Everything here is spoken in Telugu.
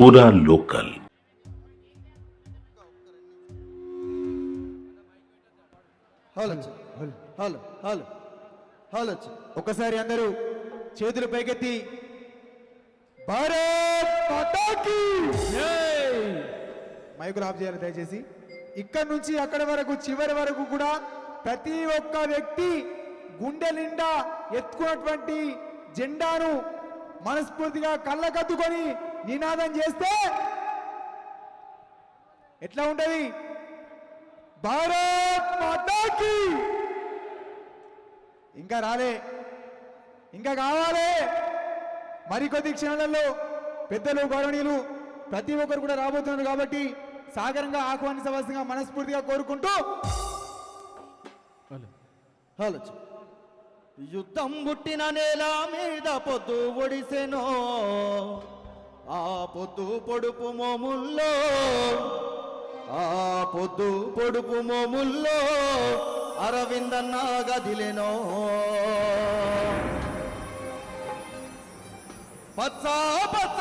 पूरा local. Hello hello hello hello ఒకసారి అందరూ చేతులు పైకెత్తి భారత్ మాతా కీ జై మైకులు ఆఫ్ చేయాలి దయచేసి. ఇక్కడ నుంచి అక్కడ వరకు చివరి వరకు కూడా ప్రతి ఒక్క వ్యక్తి గుండె నిండా ఎత్తుకున్నటువంటి జెండాను మనస్ఫూర్తిగా కళ్ళకద్దుకొని నినాదం చేస్తే ఎట్లా ఉంటది? భారత్ మాతా కీ. ఇంకా రాలే, ఇంకా కావాలి. మరికొద్ది క్షణాలలో పెద్దలు గౌరవనీయులు ప్రతి ఒక్కరు కూడా రాబోతున్నారు కాబట్టి సాగరంగా ఆహ్వానించవలసిందిగా మనస్ఫూర్తిగా కోరుకుంటూ యుద్ధం పుట్టిన నేల మీద పొద్దు ఒడిసెనో, ఆ పొద్దు పొడుపు మోముల్లో, ఆ పొద్దు పొడుపు మోముల్లో అరవిందన్న గదిలెనో. పచ్చ పచ్చ